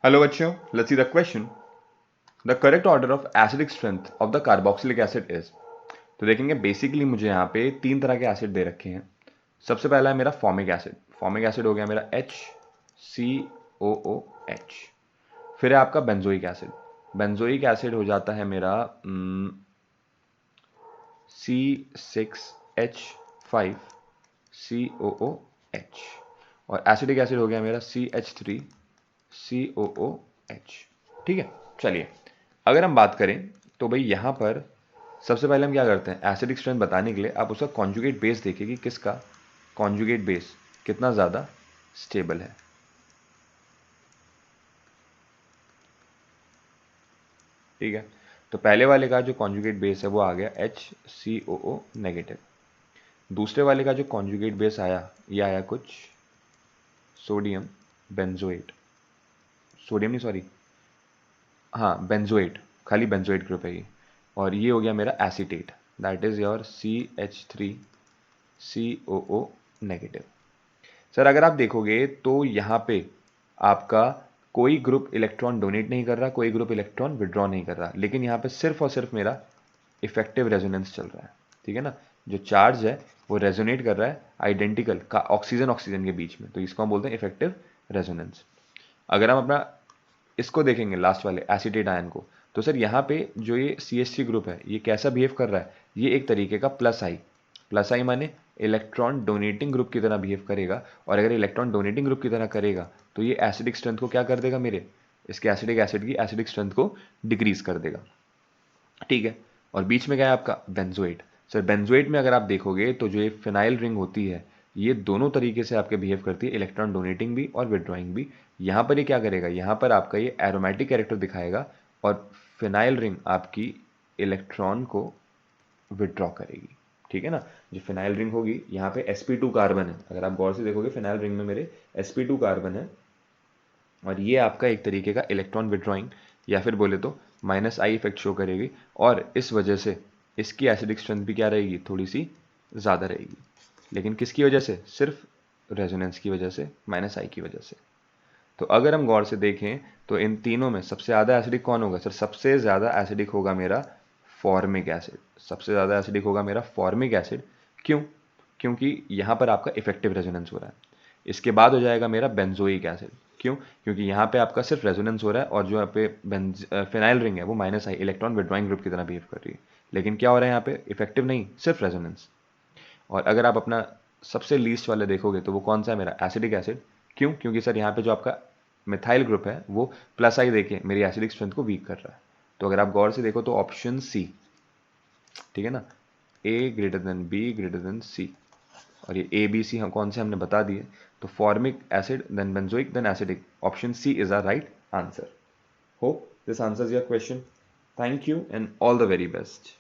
Hello बच्चों, let's see the question. The correct order of acidic strength of the carboxylic acid is. तो देखेंगे basically मुझे यहाँ पे तीन तरह के एसिड दे रखे हैं। सबसे पहला है मेरा फॉर्मिक एसिड। फॉर्मिक एसिड हो गया मेरा HCOOH। फिर है आपका बेंजोइक एसिड। बेंजोइक एसिड हो जाता है मेरा C6H5COOH। और एसिडिक एसिड हो गया मेरा CH3COOH। ठीक है, चलिए अगर हम बात करें तो भाई यहाँ पर सबसे पहले हम क्या करते हैं, एसिडिक स्ट्रेंथ बताने के लिए आप उसका कॉन्जुगेट बेस देखिए कि किसका कॉन्जुगेट बेस कितना ज़्यादा स्टेबल है। ठीक है, तो पहले वाले का जो कॉन्जुगेट बेस है वो आ गया HCOO नेगेटिव। दूसरे वाले का जो कॉन्जुगेट बेस आया ये आया कुछ सोडियम बेंजोएट, सोडियम नहीं सॉरी, हाँ बेंजोएट, खाली बेंजोएट ग्रुप है ये। और ये हो गया मेरा acetate, that is your CH3COO negative. Sir अगर आप देखोगे तो यहाँ पे आपका कोई ग्रुप इलेक्ट्रॉन डोनेट नहीं कर रहा, कोई ग्रुप इलेक्ट्रॉन विड्रॉ नहीं कर रहा, लेकिन यहाँ पे सिर्फ और सिर्फ मेरा इफेक्टिव रेजोनेंस चल रहा है। ठीक है ना, जो चार्ज है वो रेजोनेट कर रहा है आइडेंटिकल का ऑक्सीजन ऑक्सीजन के बीच में, तो इसको हम बोलते हैं इफेक्टिव रेजोनेंस। अगर हम अपना इसको देखेंगे लास्ट वाले एसीटेट आयन को, तो सर यहाँ पे जो ये CH3 ग्रुप है ये कैसा बिहेव कर रहा है, ये एक तरीके का प्लस आई माने इलेक्ट्रॉन डोनेटिंग ग्रुप की तरह बिहेव करेगा। और अगर इलेक्ट्रॉन डोनेटिंग ग्रुप की तरह करेगा तो ये एसिडिक स्ट्रेंथ को क्या कर देगा, मेरे इसके एसिडिक एसिड की एसिडिक स्ट्रेंथ को डिक्रीज कर देगा। ठीक है, और बीच में क्या है आपका बेंजोएट। सर बेंजोएट में अगर आप देखोगे तो जो ये फिनाइल रिंग होती है ये दोनों तरीके से आपके बिहेव करती है, इलेक्ट्रॉन डोनेटिंग भी और विड्रॉइंग भी। यहाँ पर ये क्या करेगा, यहाँ पर आपका ये एरोमेटिक कैरेक्टर दिखाएगा और फिनाइल रिंग आपकी इलेक्ट्रॉन को विड्रॉ करेगी। ठीक है ना, जो फिनाइल रिंग होगी यहाँ पे sp2 कार्बन है, अगर आप गौर से देखोगे फिनाइल रिंग में मेरे sp2 कार्बन है और ये आपका एक तरीके का इलेक्ट्रॉन विड्रॉइंग या फिर बोले तो -I इफेक्ट शो करेगी। और इस वजह से इसकी एसिडिक स्ट्रेंथ भी क्या रहेगी, थोड़ी सी ज़्यादा रहेगी। लेकिन किसकी वजह से, सिर्फ रेजोनेंस की वजह से, -I की वजह से। तो अगर हम गौर से देखें तो इन तीनों में सबसे ज़्यादा एसिडिक कौन होगा, सर सबसे ज़्यादा एसिडिक होगा मेरा फॉर्मिक एसिड। सबसे ज़्यादा एसिडिक होगा मेरा फॉर्मिक एसिड। क्यों, क्योंकि यहाँ पर आपका इफेक्टिव रेजोनेंस हो रहा है। इसके बाद हो जाएगा मेरा बेंजोइक एसिड। क्यों, क्योंकि यहाँ पे आपका सिर्फ रेजोनेंस हो रहा है और जो यहाँ पे फिनाइल रिंग है वो -I इलेक्ट्रॉन विड्रॉइंग ग्रुप की तरह बिहेव कर रही है। लेकिन क्या हो रहा है यहाँ पे, इफेक्टिव नहीं, सिर्फ रेजोनेंस। और अगर आप अपना सबसे लीस्ट वाले देखोगे तो वो कौन सा है, मेरा एसिडिक एसिड। क्यों, क्योंकि सर यहाँ पे जो आपका मिथाइल ग्रुप है वो +I देके मेरी एसिडिक स्ट्रेंथ को वीक कर रहा है। तो अगर आप गौर से देखो तो ऑप्शन सी, ठीक है ना, A > B > C। और ये ABC हम कौन से हमने बता दिए, तो formic acid then benzoic then acidic, option C is our right answer. Hope this answers your question. Thank you and all the very best.